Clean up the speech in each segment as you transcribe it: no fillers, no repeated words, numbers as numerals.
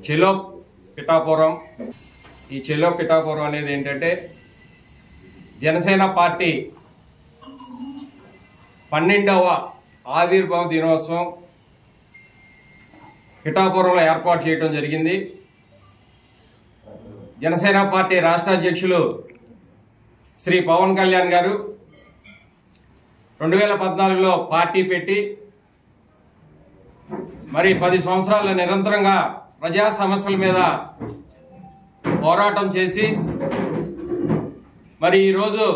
చెలో పిఠాపురం. ఈ చెలో పిఠాపురం అనేది ఏంటంటే జనసేన పార్టీ 12వ ఆవిర్భావ దినోత్సవం పిఠాపురంలో ఏర్పాటు చేయడం జరిగింది. జనసేన పార్టీ రాష్ట్ర అధ్యక్షులు శ్రీ పవన్ కళ్యాణ్ గారు 2014లో పార్టీ పెట్టి మరి 10 సంవత్సరాల నిరంతరంగా ప్రజా సమస్యల మీద పోరాటం చేసి మరి ఈరోజు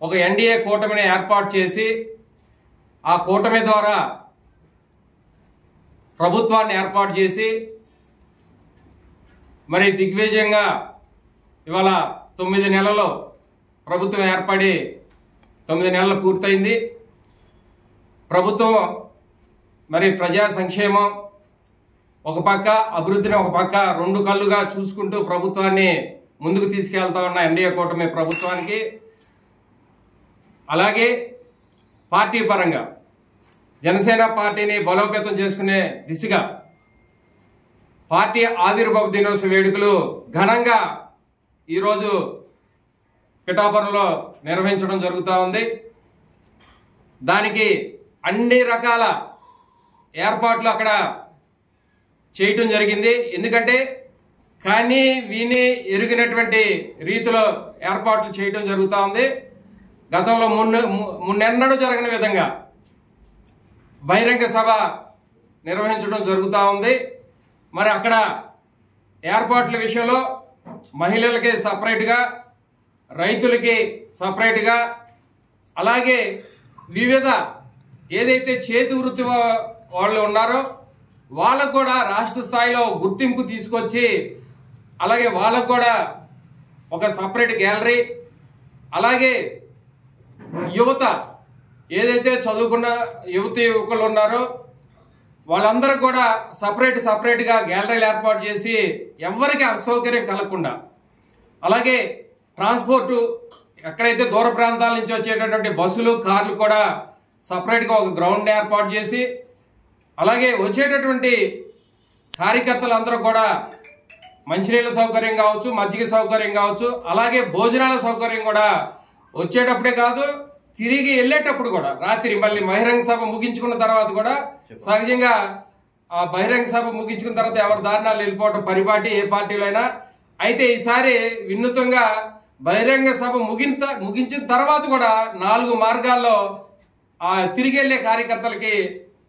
ఒక ఎన్డీఏ కూటమిని ఏర్పాటు చేసి ఆ కూటమి ద్వారా ప్రభుత్వాన్ని ఏర్పాటు చేసి మరి దిగ్విజయంగా ఇవాళ 9 నెలల్లో ప్రభుత్వం ఏర్పడి 9 నెలలు పూర్తయింది. ప్రభుత్వం మరి ప్రజా సంక్షేమం ఒక పక్క, అభివృద్ధిని ఒక పక్క, 2 కళ్ళుగా చూసుకుంటూ ప్రభుత్వాన్ని ముందుకు తీసుకెళ్తా ఉన్న ఎన్డీఏ కూటమి ప్రభుత్వానికి, అలాగే పార్టీ పరంగా జనసేన పార్టీని బలోపేతం చేసుకునే దిశగా పార్టీ ఆవిర్భావ దినోత్సవ వేడుకలు ఘనంగా ఈరోజు పిఠాపురంలో నిర్వహించడం జరుగుతూ ఉంది. దానికి అన్ని రకాల ఏర్పాట్లు అక్కడ చేయటం జరిగింది. ఎందుకంటే కానీ విని ఎరిగినటువంటి రీతిలో ఏర్పాట్లు చేయటం జరుగుతూ ఉంది. గతంలో మున్నెన్నడూ జరగని విధంగా బహిరంగ సభ నిర్వహించడం జరుగుతూ ఉంది. మరి అక్కడ ఏర్పాట్ల విషయంలో మహిళలకి సపరేట్గా, రైతులకి సపరేట్గా, అలాగే వివిధ ఏదైతే చేతి వృత్తి వాళ్ళు ఉన్నారో వాళ్ళకు కూడా రాష్ట్ర స్థాయిలో గుర్తింపు తీసుకొచ్చి, అలాగే వాళ్ళకు కూడా ఒక సపరేట్ గ్యాలరీ, అలాగే యువత ఏదైతే చదువుకున్న యువతి యువకులు ఉన్నారో వాళ్ళందరూ కూడా సపరేట్గా గ్యాలరీలు ఏర్పాటు చేసి ఎవరికి అసౌకర్యం కలగకుండా, అలాగే ట్రాన్స్పోర్టు ఎక్కడైతే దూర ప్రాంతాల నుంచి వచ్చేటటువంటి బస్సులు, కార్లు కూడా సపరేట్గా ఒక గ్రౌండ్ ఏర్పాటు చేసి, అలాగే వచ్చేటటువంటి కార్యకర్తలందరూ కూడా మంచినీళ్ళ సౌకర్యం కావచ్చు, మజ్జిగ సౌకర్యం కావచ్చు, అలాగే భోజనాల సౌకర్యం కూడా వచ్చేటప్పుడే కాదు తిరిగి వెళ్ళేటప్పుడు కూడా, రాత్రి మళ్ళీ బహిరంగ సభ ముగించుకున్న తర్వాత కూడా, సహజంగా ఆ బహిరంగ సభ ముగించుకున్న తర్వాత ఎవరి దారుణాలు వెళ్ళిపోవటం పరిపాటి ఏ పార్టీలో అయినా. అయితే ఈసారి వినూత్నంగా బహిరంగ సభ ముగించిన తర్వాత కూడా 4 మార్గాల్లో తిరిగి వెళ్లే కార్యకర్తలకి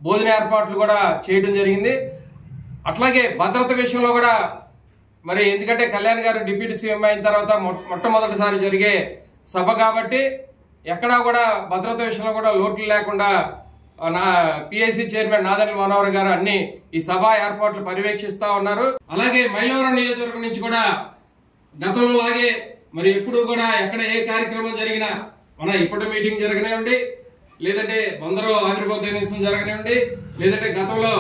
భోజన ఏర్పాట్లు కూడా చేయడం జరిగింది. అట్లాగే భద్రత విషయంలో కూడా మరి ఎందుకంటే కళ్యాణ్ గారు డిప్యూటీ సీఎం అయిన తర్వాత మొట్టమొదటిసారి జరిగే సభ కాబట్టి ఎక్కడా కూడా భద్రత విషయంలో కూడా లోట్లు లేకుండా నా పిఐసి చైర్మన్ నాదెండ్ల మనోహర్ గారు అన్ని ఈ సభ ఏర్పాట్లు పర్యవేక్షిస్తా ఉన్నారు. అలాగే మైలవరం నియోజకవర్గం నుంచి కూడా గతంలో లాగే మరి ఎప్పుడు కూడా ఎక్కడ ఏ కార్యక్రమం జరిగినా మన ఇప్పటి మీటింగ్ జరగనివ్వండి, లేదంటే బందరు ఆవిర్భావ దినోత్సవం జరగనివ్వండి, లేదంటే గతంలో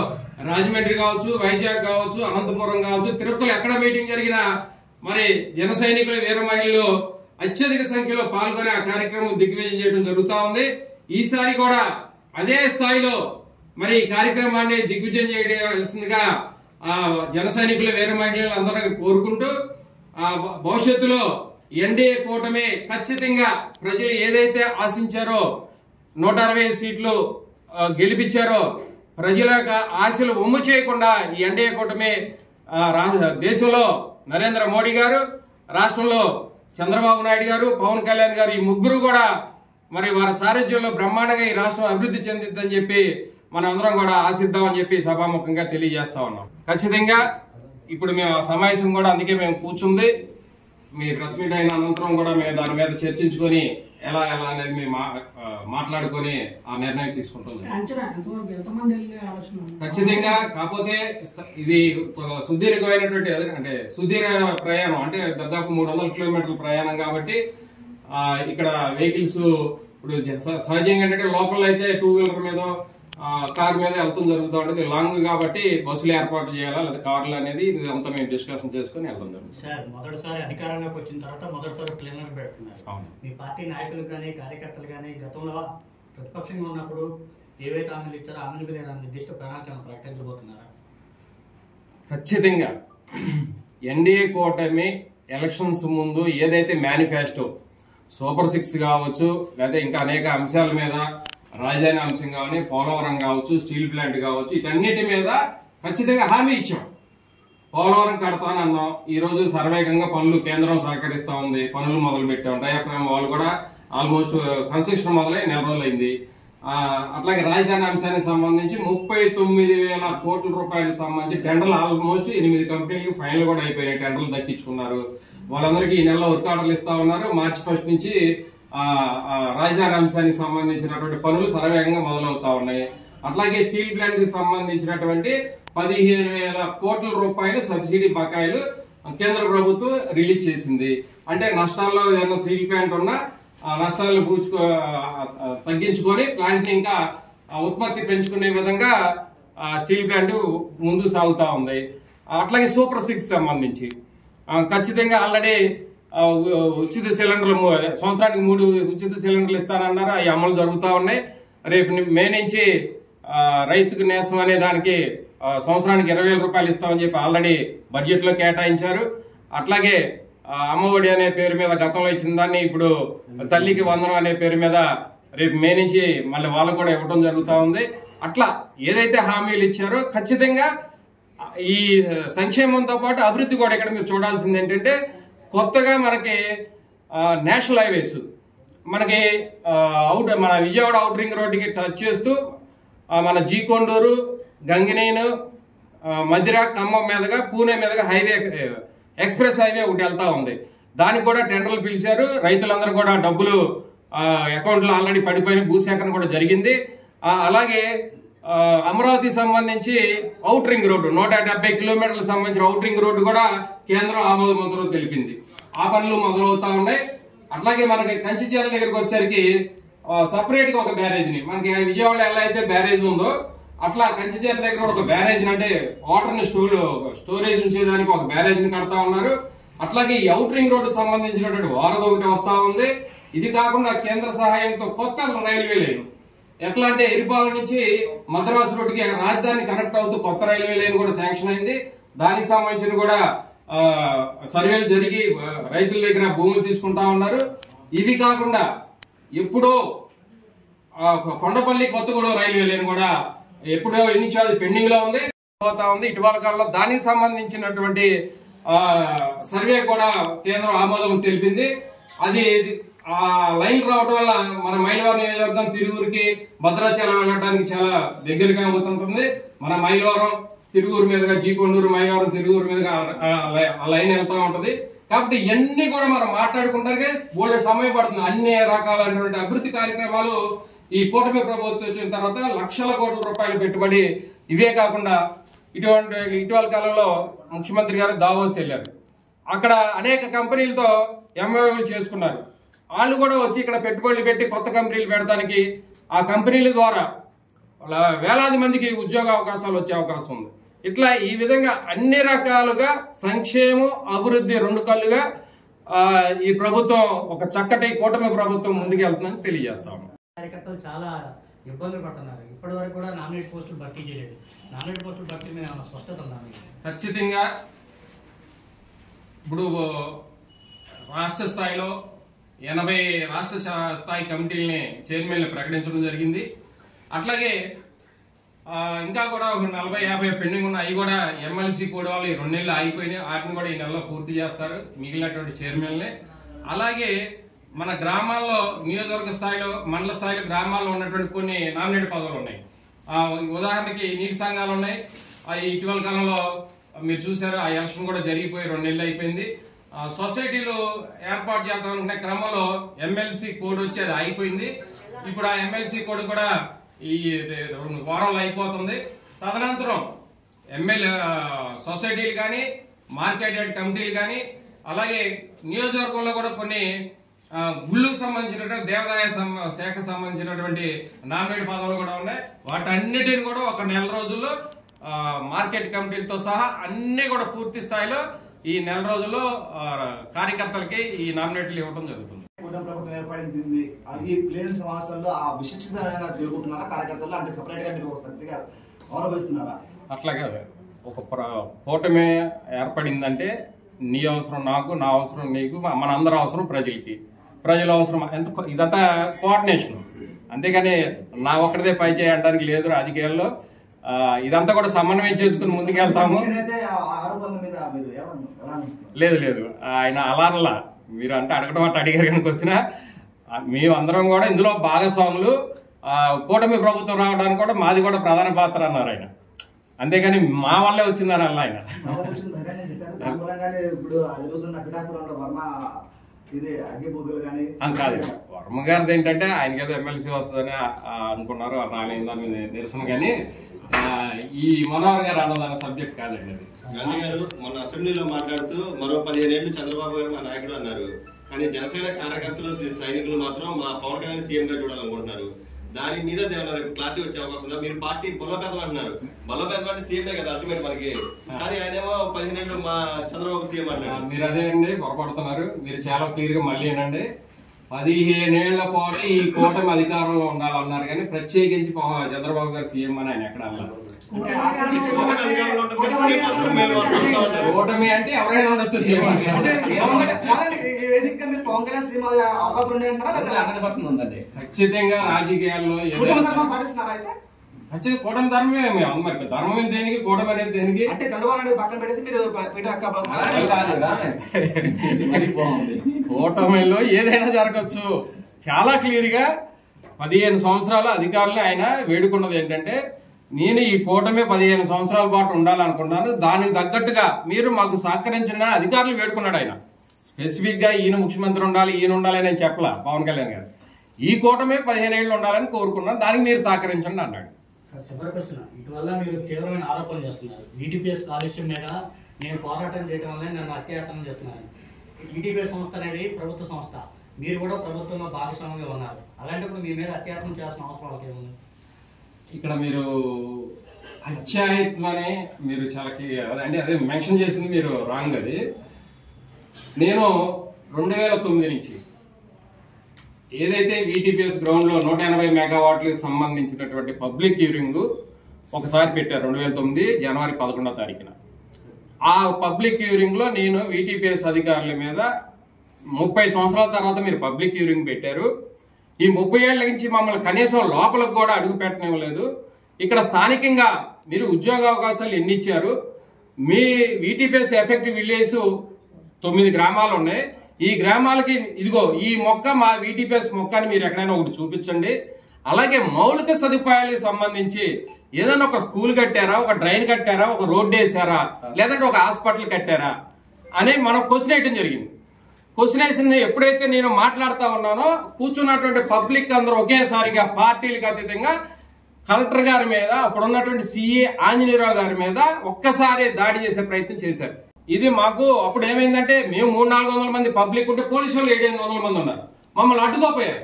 రాజమండ్రి కావచ్చు, వైజాగ్ కావచ్చు, అనంతపురం కావచ్చు, తిరుపతిలో ఎక్కడ మీటింగ్ జరిగినా మరి జన సైనికులు, వీర మహిళలు అత్యధిక సంఖ్యలో పాల్గొని ఆ కార్యక్రమం దిగ్విజయం చేయడం జరుగుతూ ఉంది. ఈసారి కూడా అదే స్థాయిలో మరి ఈ కార్యక్రమాన్ని దిగ్విజయం చేయాల్సిందిగా జన సైనికులు, వీర మహిళలు అందరూ కోరుకుంటూ భవిష్యత్తులో ఎన్డీఏ కూటమి ఖచ్చితంగా ప్రజలు ఏదైతే ఆశించారో 160 సీట్లు గెలిపించారో ప్రజల ఆశలు ఒమ్ము చేయకుండా ఈ ఎన్డీఏ కూటమి దేశంలో నరేంద్ర మోడీ గారు, రాష్ట్రంలో చంద్రబాబు నాయుడు గారు, పవన్ కళ్యాణ్ గారు ఈ ముగ్గురు కూడా మరి వారి సారథ్యంలో బ్రహ్మాండంగా ఈ రాష్ట్రం అభివృద్ధి చెందిద్దని చెప్పి మనం అందరం కూడా ఆశిద్దామని చెప్పి సభాముఖంగా తెలియజేస్తా ఉన్నాం. ఖచ్చితంగా ఇప్పుడు మేము సమావేశం కూడా అందుకే మేము కూర్చుంది. మీ ప్రెస్ మీట్ అయిన అనంతరం కూడా మేము దాని మీద చర్చించుకొని ఎలా అనేది మేము మాట్లాడుకొని ఆ నిర్ణయం తీసుకుంటాం ఖచ్చితంగా. కాకపోతే ఇది సుదీర్ఘమైనటువంటి అంటే సుదీర్ఘ ప్రయాణం, అంటే దాదాపు 300 కిలోమీటర్ల ప్రయాణం కాబట్టి ఇక్కడ వెహికల్స్ ఇప్పుడు సహజంగా ఏంటంటే లోకల్ అయితే 2 వీలర్ మీద కార్ మీద వెళ్తాం జరుగుతూ ఉంటుంది. లాంగ్ కాబట్టి బస్సులు ఏర్పాటు చేయాలా లేదా కార్లు అనేది ఇదంతా మేము డిస్కషన్ చేసుకుని వెళ్తాం జరుగుతుంది. సార్, మొదటిసారి అధికారంలోకి వచ్చిన తర్వాత మొదటిసారి ప్లేనర్ పెడుతున్నారు. మీ పార్టీ నాయకులు కానీ కార్యకర్తలు కానీ గతంలో ప్రతిపక్షంగా ఉన్నప్పుడు ఏవైతే హామీలు ఇచ్చారో హామీల మీద నిర్దిష్ట ప్రణాళికలను ప్రకటించబోతున్నారా? ఖచ్చితంగా ఎన్డీఏ కూటమి ఎలక్షన్స్ ముందు ఏదైతే మేనిఫెస్టో సూపర్ 6 కావచ్చు, లేదా ఇంకా అనేక అంశాల మీద, రాజధాని అంశం కానీ, పోలవరం కావచ్చు, స్టీల్ ప్లాంట్ కావచ్చు, వీటన్నిటి మీద ఖచ్చితంగా హామీ ఇచ్చాం. పోలవరం కడతానన్నాం. ఈ రోజు సర్వేగంగా పనులు కేంద్రం సహకరిస్తా ఉంది, పనులు మొదలు పెట్టాం. డయాఫ్రామ్ వాళ్ళు కూడా ఆల్మోస్ట్ కన్స్ట్రక్షన్ మొదలై నెల రోజులైంది. అట్లాగే రాజధాని అంశానికి సంబంధించి 39,000 కోట్ల రూపాయలకు సంబంధించి టెండర్లు ఆల్మోస్ట్ 8 కంపెనీలకు ఫైనల్ కూడా అయిపోయినాయి. టెండర్లు దక్కించుకున్నారు. వాళ్ళందరికీ ఈ నెలలో వర్క్ ఆర్డర్లు ఇస్తా ఉన్నారు. మార్చి 1 నుంచి రాజధాని అంశానికి సంబంధించినటువంటి పనులు సర్వేగంగా మొదలవుతా ఉన్నాయి. అట్లాగే స్టీల్ ప్లాంట్ కి సంబంధించినటువంటి 15,000 కోట్ల రూపాయలు సబ్సిడీ బకాయిలు కేంద్ర ప్రభుత్వం రిలీజ్ చేసింది. అంటే నష్టాల్లో ఏదైనా స్టీల్ ప్లాంట్ ఉన్నా నష్టాలను తగ్గించుకొని ప్లాంట్ ని ఇంకా ఉత్పత్తి పెంచుకునే విధంగా స్టీల్ ప్లాంట్ ముందుకు సాగుతా ఉంది. అట్లాగే సూపర్ 6 సంబంధించి ఖచ్చితంగా ఆల్రెడీ ఉచిత సిలిండర్లు సంవత్సరానికి 3 ఉచిత సిలిండర్లు ఇస్తానన్నారు. అవి అమలు జరుగుతూ ఉన్నాయి. రేపు మే నుంచి రైతుకు నేస్తం అనే దానికి సంవత్సరానికి 20,000 రూపాయలు ఇస్తామని చెప్పి ఆల్రెడీ బడ్జెట్ లో కేటాయించారు. అట్లాగే అమ్మఒడి అనే పేరు మీద గతంలో ఇచ్చిన దాన్ని ఇప్పుడు తల్లికి వందనం అనే పేరు మీద రేపు మే నుంచి మళ్ళీ వాళ్ళకు కూడా ఇవ్వడం జరుగుతూ ఉంది. అట్లా ఏదైతే హామీలు ఇచ్చారో ఖచ్చితంగా ఈ సంక్షేమంతో పాటు అభివృద్ధి కూడా ఇక్కడ మీరు చూడాల్సింది ఏంటంటే, కొత్తగా మనకి నేషనల్ హైవేస్ మనకి మన విజయవాడ అవుట్ రింగ్ రోడ్డుకి టచ్ చేస్తూ మన జీకొండూరు, గంగినేని, మధిర, ఖమ్మం మీదుగా పూణే మీదుగా హైవే ఎక్స్ప్రెస్ హైవే ఒకటి వెళ్తా ఉంది. దానికి కూడా టెండర్లు పిలిచారు. రైతులందరూ కూడా డబ్బులు అకౌంట్లో ఆల్రెడీ పడిపోయిన భూసేకరణ కూడా జరిగింది. అలాగే అమరావతికి సంబంధించి అవుట్ రింగ్ రోడ్డు 170 కిలోమీటర్లకు సంబంధించిన అవుట్ రింగ్ రోడ్డు కూడా కేంద్రం ఆమోద ముద్ర తెలిపింది. ఆ పనులు మొదలవుతా ఉన్నాయి. అట్లాగే మనకి కంచిచీర దగ్గరికి వచ్చేసరికి సపరేట్ గా ఒక బ్యారేజ్ ని, మనకి విజయవాడలో ఎలా అయితే బ్యారేజ్ ఉందో అట్లా కంచిచీర దగ్గర ఒక బ్యారేజ్ అంటే వాటర్ ని స్టోరేజ్ ఉంచేదానికి ఒక బ్యారేజ్ ని కడతా ఉన్నారు. అట్లాగే ఈ అవుట్ రింగ్ రోడ్డు సంబంధించినటువంటి వారధి ఒకటి వస్తా ఉంది. ఇది కాకుండా కేంద్ర సహాయంతో కొత్త రైల్వే లైన్, ఎట్లా అంటే ఎరిపాలెం నుంచి మద్రాసు రోడ్డుకి రాజధాని కనెక్ట్ అవుతూ కొత్త రైల్వే లైన్ కూడా శాంక్షన్ అయింది. దానికి సంబంధించిన కూడా సర్వేలు జరిగి రైతుల దగ్గర భూములు తీసుకుంటా ఉన్నారు. ఇవి కాకుండా ఎప్పుడో కొండపల్లి కొత్తగూడెం రైల్వే లైన్ కూడా ఎప్పుడో నుంచి అది పెండింగ్ లో ఉంది, పోతా ఉంది. ఇటీవల కాలంలో దానికి సంబంధించినటువంటి సర్వే కూడా కేంద్రం ఆమోదం తెలిపింది. అది ఆ లైన్ రావడం వల్ల మన మైలవరం నియోజకవర్గం తిరువురికి, భద్రాచలం వెళ్ళడానికి చాలా దగ్గరగా అవుతుంటుంది. మన మైలవరం తిరువురు మీదుగా, జీకొండూరు, మైలవరం, తిరువురు మీదుగా ఆ లైన్ వెళ్తా ఉంటది. కాబట్టి ఇవన్నీ కూడా మనం మాట్లాడుకుంటానికి బోల్డ్ సమయం పడుతుంది. అన్ని రకాలైనటువంటి అభివృద్ధి కార్యక్రమాలు ఈ కూటమి ప్రభుత్వం వచ్చిన తర్వాత లక్షల కోట్ల రూపాయలు పెట్టుబడి. ఇవే కాకుండా ఇటీవల కాలంలో ముఖ్యమంత్రి గారు దావోస్ వెళ్ళారు. అక్కడ అనేక కంపెనీలతో ఎంఓయూలు చేసుకున్నారు. వాళ్ళు కూడా వచ్చి ఇక్కడ పెట్టుబడులు పెట్టి కొత్త కంపెనీలు పెడతానికి ఆ కంపెనీల ద్వారా వేలాది మందికి ఉద్యోగ అవకాశాలు వచ్చే అవకాశం ఉంది. ఇట్లా ఈ విధంగా అన్ని రకాలుగా సంక్షేమం, అభివృద్ధి 2 కళ్ళుగా ఈ ప్రభుత్వం ఒక చక్కటి కూటమి ప్రభుత్వం ముందుకు వెళ్తుందని తెలియజేస్తాము. కార్యకర్తలు చాలా ఇబ్బందులు పడుతున్నారు. ఇప్పటి వరకు కూడా నామినేట్ పోస్టులు భర్తీ చేయలేదు. నామినేట్ పోస్టులు భర్తీ మీద ఏమైనా స్పష్టత ఉందా? ఖచ్చితంగా ఇప్పుడు రాష్ట్ర స్థాయిలో 80 రాష్ట్ర స్థాయి కమిటీలని చైర్మన్లు ప్రకటించడం జరిగింది. అట్లాగే ఇంకా కూడా ఒక 40-50 పెండింగ్ ఉన్నాయి. అవి కూడా ఎమ్మెల్సీ కూడా వాళ్ళు 2 నెలలు ఆగిపోయినాయి. వాటిని కూడా ఈ నెలలో పూర్తి చేస్తారు మిగిలినటువంటి చైర్మన్లే. అలాగే మన గ్రామాల్లో, నియోజకవర్గ స్థాయిలో, మండల స్థాయిలో, గ్రామాల్లో ఉన్నటువంటి కొన్ని నామినేట్ పదవులు ఉన్నాయి. ఉదాహరణకి నీటి సంఘాలు ఉన్నాయి. ఇటీవల కాలంలో మీరు చూసారు, ఆ ఎలక్షన్ కూడా జరిగిపోయి 2 నెలలు అయిపోయింది. సొసైటీలు ఏర్పాటు చేద్దాం అనుకునే క్రమంలో ఎమ్మెల్సీ కోడ్ వచ్చి అది అయిపోయింది. ఇప్పుడు ఆ ఎమ్మెల్సీ కోడ్ కూడా ఈ 2 వారాలు అయిపోతుంది. తదనంతరం సొసైటీలు కానీ, మార్కెట్ యార్డ్ కమిటీలు కానీ, అలాగే నియోజకవర్గంలో కూడా కొన్ని గుళ్ళకు సంబంధించినటువంటి దేవాదాయ శాఖ సంబంధించినటువంటి నామినేట్ పదవులు కూడా ఉన్నాయి. వాటన్నిటిని కూడా ఒక నెల రోజుల్లో మార్కెట్ కమిటీలతో సహా అన్ని కూడా పూర్తి స్థాయిలో ఈ నెల రోజుల్లో కార్యకర్తలకి ఈ నామినేట్లు ఇవ్వడం జరుగుతుంది. ప్రభుత్వం ఏర్పడింది. ఈ ప్లేన్ సమావేశాల్లో ఆ విశిష్టత ఎదుర్కొంటున్నారా కార్యకర్తలు? అంటే సపరేట్ గా మీరు గౌరవిస్తున్నారా? అట్లాగే ఒక కూటమి ఏర్పడిందంటే నీ అవసరం నాకు, నా అవసరం నీకు, మన అందరి అవసరం ప్రజలకి, ప్రజల అవసరం ఎంత, ఇదంతా కోఆర్డినేషన్. అంతేగాని నా ఒక్కడిదే పై చేయడానికి లేదు రాజకీయాల్లో. ఇదంతా కూడా సమన్వయం చేసుకుని ముందుకెళ్తాము. లేదు లేదు, ఆయన అలానలా మీరు అంటే అడగడం అట్లా అడిగారు కనుక వచ్చినా మేము అందరం కూడా ఇందులో భాగస్వాములు. కూటమి ప్రభుత్వం రావడానికి కూడా మాది కూడా ప్రధాన పాత్ర అన్నారు ఆయన. అంతేగాని మా వల్లే వచ్చిందని అలా ఆయన కాదు. వర్మ గారిది ఏంటంటే ఆయనకి ఏదో ఎమ్మెల్సీ వస్తుందని అనుకున్నారు, రాలేదని నిరసన. కానీ ఈ మనోహర్ గారు అన్నదన్న సబ్జెక్ట్ కాదండి అది. గాంధీ గారు మొన్న అసెంబ్లీలో మాట్లాడుతూ మరో 15 ఏళ్లు చంద్రబాబు గారు మా నాయకుడు అన్నారు. కానీ జనసేన కార్యకర్తలు, సైనికులు మాత్రం మా పవన్ కళ్యాణ్ సీఎం గా చూడాలనుకుంటున్నారు. దాని మీద క్లారిటీ వచ్చే అవకాశం ఉందా? మీరు పార్టీ బలోపేతం అంటున్నారు. బలోపేతం అంటే సీఎంఏ కదా అల్టిమేట్ మనకి. కానీ ఆయన ఏమో 15 ఏళ్ళు మా చంద్రబాబు సీఎం అంటారు. మీరు అదే అండి పొరపడుతున్నారు. మీరు చాలా క్లియర్ గా మళ్ళీ ఏనండి, 15 ఏళ్ల పాటు ఈ కూటమి అధికారంలో ఉండాలన్నారు. కానీ ప్రత్యేకించి చంద్రబాబు గారు సీఎం అని ఆయన ఎక్కడ అన్నారు. కూటమి అంటే ఎవరైనా ఉండొచ్చు సీఎం. ఖచ్చితంగా రాజకీయాల్లో ఖచ్చితంగా కూటమి ధర్మమే. మరి ధర్మం దేనికి, కూటమి అనేది దేనికి? కూటమిలో ఏదైనా జరగచ్చు. చాలా క్లియర్ గా 15 సంవత్సరాల అధికారులు ఆయన వేడుకున్నది ఏంటంటే, నేను ఈ కూటమి 15 సంవత్సరాల పాటు ఉండాలనుకున్నాను, దానికి తగ్గట్టుగా మీరు మాకు సహకరించిన అధికారులు వేడుకున్నాడు ఆయన. స్పెసిఫిక్ గా ఈయన ముఖ్యమంత్రి ఉండాలి, ఈయన ఉండాలని నేను చెప్పలా పవన్ కళ్యాణ్ గారు. ఈ కూటమి 15 ఏళ్ళు ఉండాలని కోరుకున్నాను, దానికి మీరు సహకరించండి అన్నాడు. చివరి ప్రశ్న, ఇటీవల మీరు తీవ్రమైన ఆరోపణలు చేస్తున్నారు. ఈటీపీఎస్ కాలుష్యం మీద నేను పోరాటం చేయడం వల్ల నన్ను అత్యాచారం చేస్తున్నాను. ఈటీపీఎస్ సంస్థ అనేది ప్రభుత్వ సంస్థ, మీరు కూడా ప్రభుత్వంలో భాగస్వామ్యంగా ఉన్నారు. అలాంటప్పుడు మీ మీద అత్యాచారం చేయాల్సిన అవసరం ఏముంది? ఇక్కడ మీరు అత్యాయత్వం అని మీరు చాలా అంటే అదే మెన్షన్ చేసింది మీరు రాంగ్. అది నేను 2009 నుంచి ఏదైతే వీటీపీఎస్ గ్రౌండ్ లో 180 మెగావాట్లకు సంబంధించినటువంటి పబ్లిక్ హియరింగ్ ఒకసారి పెట్టారు 2009 జనవరి 11వ తారీఖున. ఆ పబ్లిక్ హియరింగ్ లో నేను వీటీపీఎస్ అధికారుల మీద 30 సంవత్సరాల తర్వాత మీరు పబ్లిక్ హియరింగ్ పెట్టారు, ఈ 30 ఏళ్ల నుంచి మమ్మల్ని కనీసం లోపలికి కూడా అడుగు పెట్టనివ్వలేదు, ఇక్కడ స్థానికంగా మీరు ఉద్యోగ అవకాశాలు ఎన్ని ఇచ్చారు, మీ వీటీపీఎస్ ఎఫెక్టివ్ విలేజ్ 9 గ్రామాలు ఉన్నాయి, ఈ గ్రామాలకి ఇదిగో ఈ మొక్క మా వీటీపీఎస్ మొక్క అని మీరు ఎక్కడైనా ఒకటి చూపించండి. అలాగే మౌలిక సదుపాయాలకు సంబంధించి ఏదైనా ఒక స్కూల్ కట్టారా, ఒక డ్రైన్ కట్టారా, ఒక రోడ్డు వేసారా, లేదంటే ఒక హాస్పిటల్ కట్టారా అని మనం క్వశ్చన్ వేయడం జరిగింది. క్వశ్చన్ వేసింది ఎప్పుడైతే నేను మాట్లాడుతూ ఉన్నానో కూర్చున్నటువంటి పబ్లిక్ అందరూ ఒకేసారిగా పార్టీలకు అతీతంగా కలెక్టర్ గారి మీద, అప్పుడు ఉన్నటువంటి సిఏ ఆంజనేయరావు గారి మీద ఒక్కసారి దాడి చేసే ప్రయత్నం చేశారు. ఇది మాకు అప్పుడు ఏమైందంటే, మేము 300-400 మంది పబ్లిక్ ఉంటే పోలీసు వాళ్ళు 700-800 మంది ఉన్నారు, మమ్మల్ని అడ్డుకోపోయారు.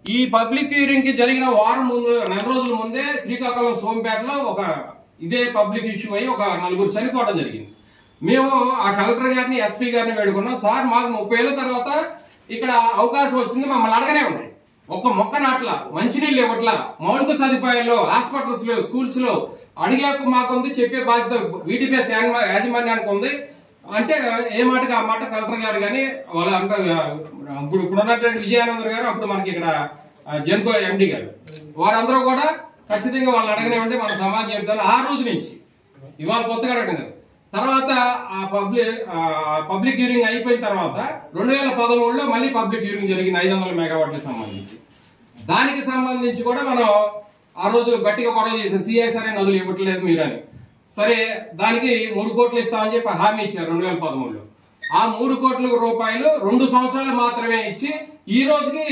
ఈ పబ్లిక్ హియరింగ్ కి జరిగిన వారం ముందు, 4 రోజుల ముందే శ్రీకాకుళం సోంపేటలో ఒక ఇదే పబ్లిక్ ఇష్యూ అయ్యి ఒక 4 చనిపోవడం జరిగింది. మేము ఆ కలెక్టర్ గారిని, ఎస్పీ గారిని వేడుకున్నాం, సార్ మాకు 30 ఏళ్ల తర్వాత ఇక్కడ అవకాశం వచ్చింది, మమ్మల్ని అడగనే ఉన్నాయి, ఒక్క మొక్క నాట్ల, మంచినీళ్ళు ఇవ్వట్ల, మౌలిక సదుపాయాల్లో, హాస్పిటల్స్ లో, స్కూల్స్ లో అడిగాక మాకుంది, చెప్పే బాధ్యత వీటీపీఎస్ యాజమాన్యానికి ఉంది అంటే ఏ మాటకి ఆ మాట కలెక్టర్ గారు కానీ వాళ్ళ అంటే ఇప్పుడు ఉన్నటువంటి విజయానందర్ గారు, అప్పుడు మనకి ఇక్కడ జెన్కో ఎండి గారు, వారందరూ కూడా ఖచ్చితంగా వాళ్ళని అడగనివ్వండి మన సమాజం చెప్తాను. ఆ రోజు నుంచి ఇవాళ కొత్తగా అడగడం గారు. తర్వాత ఆ పబ్లిక్ హియరింగ్ అయిపోయిన తర్వాత 2013లో మళ్ళీ పబ్లిక్ హియరింగ్ జరిగింది 500 మెగావాట్లకు సంబంధించి. దానికి సంబంధించి కూడా మనం ఆ రోజు గట్టిగా గొడవ చేసాం, సిఐసార్ నదులు ఇవ్వట్లేదు మీరని. సరే దానికి 3 కోట్లు ఇస్తామని చెప్పి హామీ ఇచ్చారు 2013లో. ఆ 3 కోట్ల రూపాయలు 2 సంవత్సరాలు మాత్రమే ఇచ్చి ఈ రోజుకి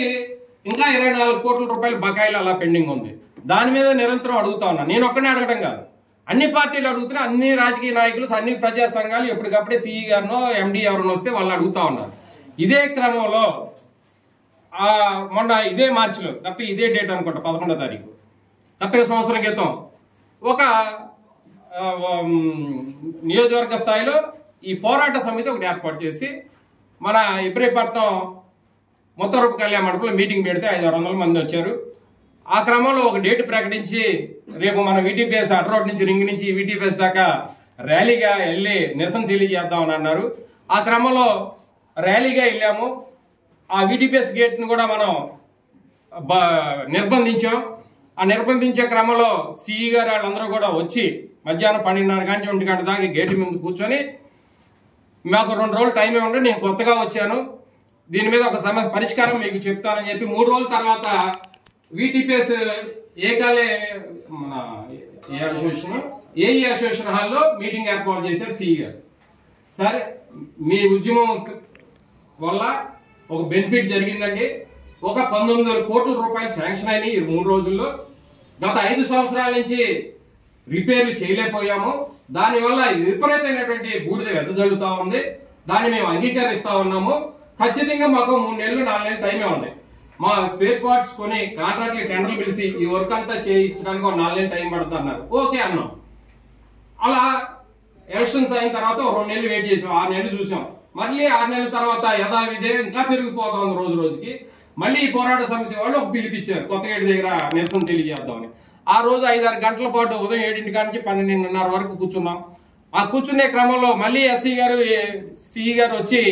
ఇంకా 24 కోట్ల రూపాయలు బకాయిలు అలా పెండింగ్ ఉంది. దాని మీద నిరంతరం అడుగుతా ఉన్నా. నేను ఒక్కనే అడగడం కాదు, అన్ని పార్టీలు అడుగుతున్నా, అన్ని రాజకీయ నాయకులు, అన్ని ప్రజా సంఘాలు ఎప్పటికప్పుడే సిఈ గారినో ఎండి ఎవరినో వస్తే వాళ్ళు అడుగుతా ఉన్నారు. ఇదే క్రమంలో మొన్న ఇదే మార్చిలో కరెక్ట్ ఇదే డేట్ అనుకుంటా 11వ తారీఖు కరెక్ట్గా సంవత్సరం క్రితం ఒక నియోజకవర్గ స్థాయిలో ఈ పోరాట సమితి ఒకటి ఏర్పాటు చేసి మన ఇబ్రహీపట్నం మొత్తరూపు కళ్యాణ మండపంలో మీటింగ్ పెడితే 500-600 మంది వచ్చారు. ఆ క్రమంలో ఒక డేట్ ప్రకటించి రేపు మన వీటీపీఎస్ అడ్రోడ్ నుంచి రింగ్ నుంచి వీటీపీఎస్ దాకా ర్యాలీగా వెళ్ళి నిరసన తెలియజేద్దామని అన్నారు. ఆ క్రమంలో ర్యాలీగా వెళ్ళాము. ఆ వీటీపీఎస్ గేట్ను కూడా మనం నిర్బంధించాం. ఆ నిర్బంధించే క్రమంలో సిఈ గారు వాళ్ళందరూ కూడా వచ్చి మధ్యాహ్నం 12:30 గంట 1 గంట దాకా గేటు ముందు కూర్చొని మాకు 2 రోజులు టైం ఇవ్వండి, నేను కొత్తగా వచ్చాను, దీని మీద ఒక సమస్య పరిష్కారం మీకు చెప్తానని చెప్పి 3 రోజుల తర్వాత వీటీపీఎస్ ఏఈ అసోసియేషన్ హాల్లో మీటింగ్ ఏర్పాటు చేశారు సిఈ గారు. సరే, మీ ఉద్యమం వల్ల ఒక బెనిఫిట్ జరిగిందండి. ఒక 19,000 కోట్ల రూపాయలు శాంక్షన్ అయినాయి ఈ 3 రోజుల్లో. గత 5 సంవత్సరాల నుంచి రిపేర్లు చేయలేకపోయాము. దానివల్ల విపరీతమైనటువంటి బూడిద వెదజల్లుతా ఉంది. దాన్ని మేము అంగీకరిస్తా ఉన్నాము. ఖచ్చితంగా మాకు 3 నెలలు 4 నెలలు టైమే ఉంది. మా స్పేర్ పార్ట్స్ కొని కాంట్రాక్ట్ టెండర్లు పిలిచి ఈ వర్క్ అంతా చేయించడానికి ఒక 4 నెలలు టైం పడుతుంది అన్నారు. ఓకే అన్నాం. అలా ఎలక్షన్స్ అయిన తర్వాత 2 నెలలు వెయిట్ చేసాం, 6 నెలలు చూసాం. మళ్ళీ 6 నెలల తర్వాత యథావిధే ఇంకా పెరిగిపోతుంది రోజు రోజుకి. మళ్ళీ ఈ పోరాట సమితి వాళ్ళు ఒక పిలిపించారు కొత్తగేటు దగ్గర నిరసన తెలియజేద్దామని. ఆ రోజు 5-6 గంటల పాటు ఉదయం 7 నుంచి 12:30 వరకు కూర్చున్నాం. ఆ కూర్చునే క్రమంలో మళ్ళీ ఎస్సీ గారు సిఈ గారు వచ్చి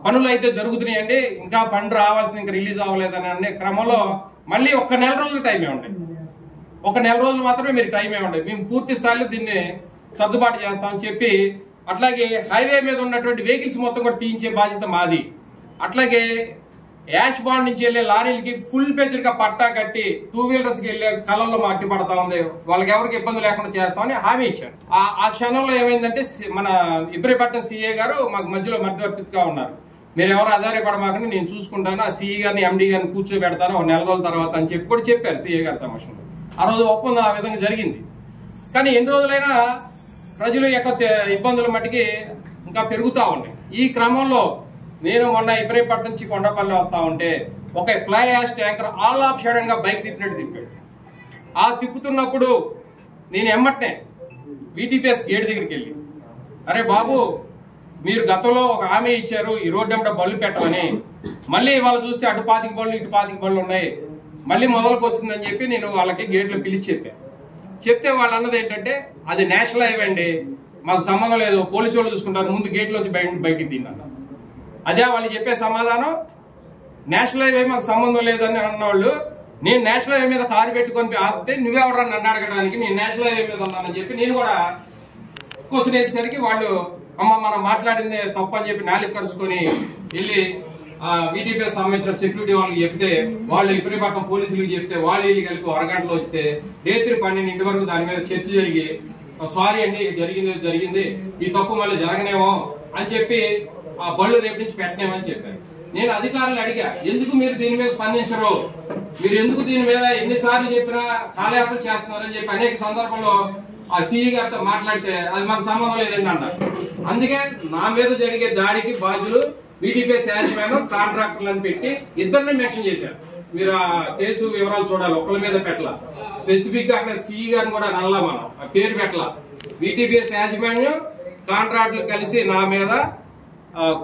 పనులు అయితే జరుగుతున్నాయండి, ఇంకా ఫండ్ రావాల్సింది ఇంకా రిలీజ్ అవ్వలేదని అనే క్రమంలో మళ్ళీ 1 నెల రోజులు టైం ఇవ్వండి, 1 నెల రోజులు మాత్రమే మీరు టైం ఇవ్వండి, మేము పూర్తి స్థాయిలో దీన్ని సర్దుబాటు చేస్తామని చెప్పి, అట్లాగే హైవే మీద ఉన్నటువంటి వెహికల్స్ మొత్తం కూడా తీయించే బాధ్యత మాది. అట్లాగే యాష్ బాండ్ నుంచి వెళ్లే లారీలకి ఫుల్ పేజర్ గా పట్టా కట్టి 2 వీలర్స్కి వెళ్లే కళల్లో మట్టి పడతా ఉంది, వాళ్ళకి ఎవరికి ఇబ్బంది లేకుండా చేస్తామని హామీ ఇచ్చారు. ఆ క్షణంలో ఏమైందంటే మన ఇబ్రహీంపట్నం సిఏ గారు మాకు మధ్యలో మధ్యవర్తిగా ఉన్నారు. మీరు ఎవరు ఆధారపడమాకండి, నేను చూసుకుంటాను, ఆ సిఈ గారిని ఎండీ గారిని కూర్చోబెడతాను 1 నెల రోజుల తర్వాత అని చెప్పి కూడా చెప్పారు సిఏ గారి సమక్షంలో. ఆ రోజు ఒప్పందం ఆ విధంగా జరిగింది. కానీ ఎన్ని రోజులైనా ప్రజల యొక్క ఇబ్బందుల మట్టికి ఇంకా పెరుగుతూ ఉన్నాయి. ఈ క్రమంలో నేను మొన్న ఇబ్రహీంపట్నం నుంచి కొండపల్లి వస్తా ఉంటే ఒక fly ash tanker all of sudden గా బైక్ తిప్పినట్టు తిప్పాడు. ఆ తిప్పుతున్నప్పుడు నేను ఎమ్మటనే వీటీపీఎస్ గేట్ దగ్గరికి వెళ్ళి, అరే బాబు, మీరు గతంలో ఒక హామీ ఇచ్చారు ఈ రోడ్డు వెంట బళ్ళు పెట్టమని, మళ్ళీ వాళ్ళు చూస్తే అటు 25 బళ్ళు ఇటు 25 బళ్ళు ఉన్నాయి, మళ్ళీ మొదలుకు వచ్చిందని చెప్పి నేను వాళ్ళకి గేట్లు పిలిచి చెప్పాను. చెప్తే వాళ్ళు అన్నది ఏంటంటే అది నేషనల్ హైవే అండి, మాకు సంబంధం లేదు, పోలీసు వాళ్ళు చూసుకుంటారు, ముందు గేట్లోంచి బయటికి తిన్నాను. అదే వాళ్ళు చెప్పే సమాధానం, నేషనల్ హైవే మాకు సంబంధం లేదని అన్నవాళ్ళు, నేను నేషనల్ హైవే మీద కారు పెట్టుకొని ఆపితే నువ్వెవడరా నన్ను అడగడానికి, నేను నేషనల్ హైవే మీద ఉన్నానని చెప్పి నేను కూడా క్వశ్చన్ వేసేసరికి వాళ్ళు అమ్మ మనం మాట్లాడింది తప్పు అని చెప్పి నాలుగు కరుచుకొని వెళ్ళి వీటీపీఎస్ సంబంధించిన సెక్యూరిటీ వాళ్ళకి చెప్తే, వాళ్ళు ఇబ్రహీంపట్నం పోలీసులకు చెప్తే వాళ్ళు వీళ్ళు కలిపి అరగంటలో వస్తే రాత్రి 12 వరకు దాని మీద చర్చ జరిగి, సారీ అండి జరిగింది ఈ తప్పు మళ్ళీ జరగనేమో అని చెప్పి ఆ బళ్ళు రేపు నుంచి పెట్టనేమని చెప్పారు. నేను అధికారులు అడిగా, ఎందుకు మీరు దీని మీద స్పందించరు, మీరు ఎందుకు దీని మీద ఎన్నిసార్లు చెప్పినా కాలయాపన చేస్తున్నారని చెప్పి అనేక సందర్భంలో ఆ సిఈ గారితో మాట్లాడితే అది మాకు సంబంధం లేదండి అన్నారు. అందుకే నా మీద జరిగే దాడికి బాధ్యులు వీటీపీఎస్ యాజమాన్యం కాంట్రాక్టర్లను పెట్టి ఇద్దరిని మెన్షన్ చేశారు. మీరు ఆ కేసు వివరాలు చూడాలి, ఒకళ్ళ మీద పెట్టాల, స్పెసిఫిక్ గా అక్కడ సిఈ గారిని కూడా నల్లా మనం ఆ పేరు పెట్టాల. వీటీపీఎస్ యాజమాన్యం కాంట్రాక్టర్లు కలిసి నా మీద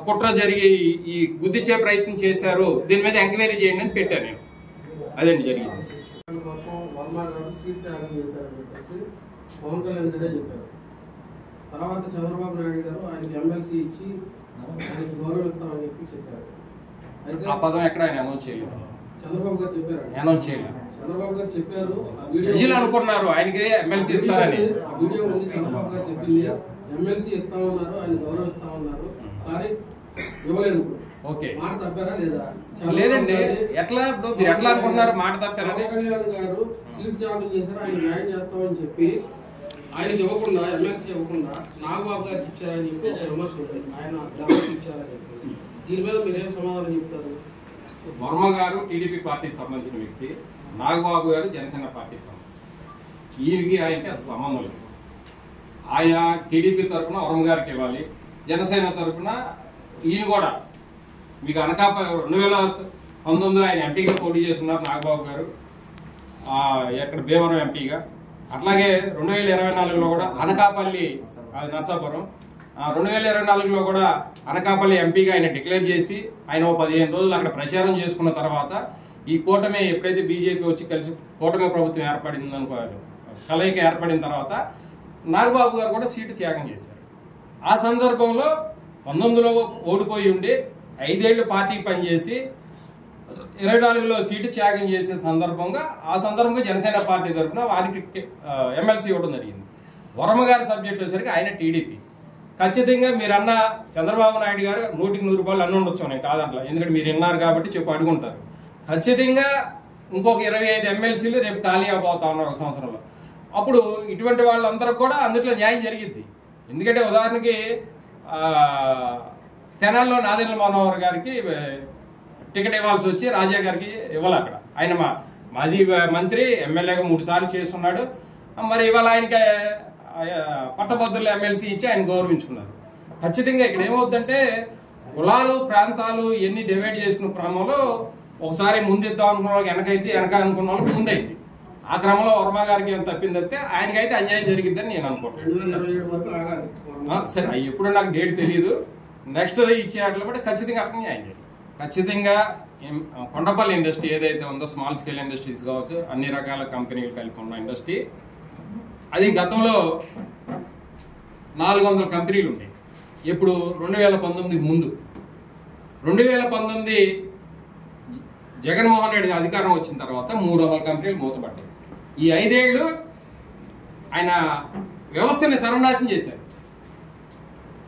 కుట్ర జరిగి ఈ గుద్దిచ్చే ప్రయత్నం చేశారు, దీని మీద ఎంక్వైరీ చేయండి అని పెట్టాను నేను. అదండి జరిగింది. పవన్ కళ్యాణ్ గారే చెప్పారు. తర్వాత చంద్రబాబు నాయుడు గారు ఆయనకి ఎమ్మెల్సీ ఇచ్చి ఆయనకి గౌరవిస్తామని చెప్పి చెప్పారు. అయితే ఆ పదం ఎక్కడ ఆయన అనౌన్స్ చేయలేదు, చంద్రబాబు గారు చెప్పారు, అనౌన్స్ చేయలేదు. చంద్రబాబు గారు చెప్పారు, ప్రజలు అనుకున్నారు ఆయనకి ఎమ్మెల్సీ ఇస్తారని. ఆ వీడియో ఉంది, చంద్రబాబు గారు చెప్పింది ఎమ్మెల్సీ ఇస్తామన్నారు, ఆయన గౌరవిస్తామన్నారు, కానీ ఇవ్వలేదు. ఓకే, మాట తప్పారా లేదా? లేదండి, ఎట్లా ఇప్పుడు మీరు ఎట్లా అనుకుంటున్నారు మాట తప్పారని? పవన్ కళ్యాణ్ గారు సీట్ జాబ్ చేశారు, ఆయన న్యాయం చేస్తామని చెప్పి ఆయనకి ఇవ్వకుండా, ఎమ్మెల్సీ ఇవ్వకుండా నాగబాబు గారికి ఇచ్చారని చెప్పి ఒక విమర్శ ఉంటుంది, ఆయన డబ్బులు ఇచ్చారని చెప్పేసి. దీని మీద మీరేం సమాధానం చెప్తారు? వర్మ గారు టీడీపీ పార్టీకి సంబంధించిన వ్యక్తి, నాగబాబు గారు జనసేన పార్టీకి సంబంధించి, ఈయనకి ఆయనకి అది సంబంధం లేదు. ఆయన టీడీపీ తరఫున వర్మ గారికి ఇవ్వాలి, జనసేన తరఫున ఈయన కూడా మీకు అనకాపల్లి 2019 ఆయన ఎంపీగా పోటీ చేస్తున్నారు నాగబాబు గారు, ఎక్కడ భీమవరం ఎంపీగా. అట్లాగే 2024లో కూడా అనకాపల్లి, అది నర్సాపురం, 2024లో కూడా అనకాపల్లి ఎంపీగా ఆయన డిక్లేర్ చేసి ఆయన 15 రోజులు అక్కడ ప్రచారం చేసుకున్న తర్వాత ఈ కూటమి ఎప్పుడైతే బీజేపీ వచ్చి కలిసి కూటమి ప్రభుత్వం ఏర్పడింది అనుకోవాలి, కలయిక ఏర్పడిన తర్వాత నాగబాబు గారు కూడా సీటు త్యాగం చేశారు. ఆ సందర్భంలో 19లో ఓడిపోయి ఉండి 5 ఏళ్ళు పార్టీ పనిచేసి 24లో సీటు త్యాగం చేసే సందర్భంగా జనసేన పార్టీ తరఫున వారికి ఎమ్మెల్సీ ఇవ్వడం జరిగింది. వర్మ గారి సబ్జెక్ట్ వచ్చేసరికి ఆయన టీడీపీ. ఖచ్చితంగా మీరన్న చంద్రబాబు నాయుడు గారు 100కి 100 రూపాయలు అన్న ఉండొచ్చు, నేను కాదంట్లా, ఎందుకంటే మీరు విన్నారు కాబట్టి అడుగుంటారు. ఖచ్చితంగా ఇంకొక 25 ఎమ్మెల్సీలు రేపు ఖాళీ అయిపోతా ఉన్నారు ఒక సంవత్సరంలో. అప్పుడు ఇటువంటి వాళ్ళందరూ కూడా అందులో న్యాయం జరిగిద్ది. ఎందుకంటే ఉదాహరణకి తెనాల్లో నాదెండ్ల మనోహర్ గారికి టికెట్ ఇవ్వాల్సి వచ్చి రాజా గారికి ఇవ్వాలి. అక్కడ ఆయన మాజీ మంత్రి, ఎమ్మెల్యేగా 3 సార్లు చేస్తున్నాడు. మరి ఇవాళ ఆయనకి పట్టభద్రుల ఎమ్మెల్సీ ఇచ్చి ఆయన గౌరవించుకున్నారు. ఖచ్చితంగా ఇక్కడ ఏమవుతుందంటే కులాలు ప్రాంతాలు ఎన్ని డివైడ్ చేసుకున్న క్రమంలో ఒకసారి ముందిద్దాం అనుకున్న వాళ్ళకి వెనక అనుకున్న వాళ్ళకి ముందైంది. ఆ క్రమంలో వర్మ గారికి ఏం తప్పింది తప్పితే ఆయనకైతే అన్యాయం జరిగిద్దని నేను అనుకుంటున్నాను. సరే, ఎప్పుడు నాకు డేట్ తెలియదు. నెక్స్ట్ ఇచ్చే వాటిలో బట్టి ఖచ్చితంగా అర్థం న్యాయం జరిగింది. ఖచ్చితంగా కొండపల్లి ఇండస్ట్రీ ఏదైతే ఉందో స్మాల్ స్కేల్ ఇండస్ట్రీస్ కావచ్చు, అన్ని రకాల కంపెనీలు కలిపి ఉన్న ఇండస్ట్రీ, అది గతంలో 400 కంపెనీలు ఉంటాయి. ఇప్పుడు 2019 ముందు 2019 జగన్మోహన్ రెడ్డి అధికారం వచ్చిన తర్వాత 300 కంపెనీలు మూతపడ్డాయి. ఈ 5 ఏళ్ళు ఆయన వ్యవస్థని సర్వనాశనం చేశారు.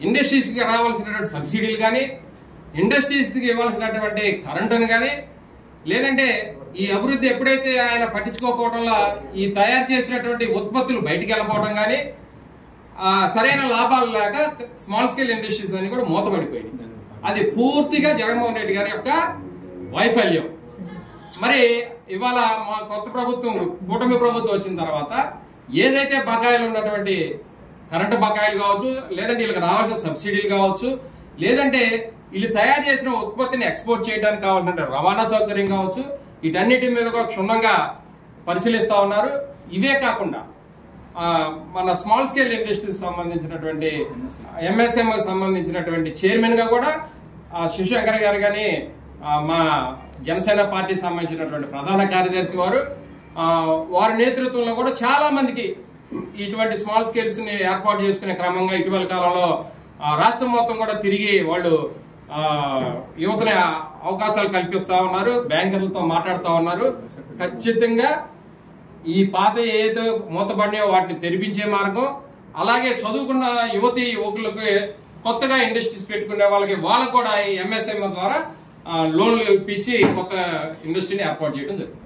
ఇండస్ట్రీస్కి రావాల్సినటువంటి సబ్సిడీలు కానీ, ఇండస్ట్రీస్కి ఇవ్వాల్సినటువంటి కరెంటును కానీ, లేదంటే ఈ అభివృద్ధి ఎప్పుడైతే ఆయన పట్టించుకోకపోవడంలో ఈ తయారు చేసినటువంటి ఉత్పత్తులు బయటికి వెళ్ళిపోవడం కానీ, సరైన లాభాలు లేక స్మాల్ స్కేల్ ఇండస్ట్రీస్ అని కూడా మూతపడిపోయింది. అది పూర్తిగా జగన్మోహన్ రెడ్డి గారి యొక్క వైఫల్యం. మరి ఇవాళ మా కొత్త ప్రభుత్వం, కూటమి ప్రభుత్వం వచ్చిన తర్వాత ఏదైతే బకాయిలు ఉన్నటువంటి కరెంటు బకాయిలు కావచ్చు, లేదంటే వీళ్ళకి రావాల్సిన సబ్సిడీలు కావచ్చు, లేదంటే వీళ్ళు తయారు చేసిన ఉత్పత్తిని ఎక్స్పోర్ట్ చేయడానికి కావాల్సిన రవాణా సౌకర్యం కావచ్చు, వీటన్నిటి మీద కూడా క్షుణ్ణంగా పరిశీలిస్తా ఉన్నారు. ఇవే కాకుండా మన స్మాల్ స్కేల్ ఇండస్ట్రీస్ సంబంధించినటువంటి ఎంఎస్ఎం సంబంధించినటువంటి చైర్మన్ గా కూడా శివశంకర్ గారు కానీ, మా జనసేన పార్టీ సంబంధించినటువంటి ప్రధాన కార్యదర్శి వారి నేతృత్వంలో కూడా చాలా మందికి ఇటువంటి స్మాల్ స్కేల్స్ ని ఏర్పాటు చేసుకునే క్రమంగా ఇటీవల కాలంలో రాష్ట్రం మొత్తం కూడా తిరిగి వాళ్ళు యువతని అవకాశాలు కల్పిస్తా ఉన్నారు, బ్యాంకర్లతో మాట్లాడుతూ ఉన్నారు. ఖచ్చితంగా ఈ పాత ఏదైతే మూతపడినాయో వాటిని తెరిపించే మార్గం, అలాగే చదువుకున్న యువకులకు కొత్తగా ఇండస్ట్రీస్ పెట్టుకునే వాళ్ళకు కూడా ఈ ఎంఎస్ఎం ద్వారా లోన్లు ఇప్పించి కొత్త ఇండస్ట్రీని ఏర్పాటు చేయడం జరుగుతుంది.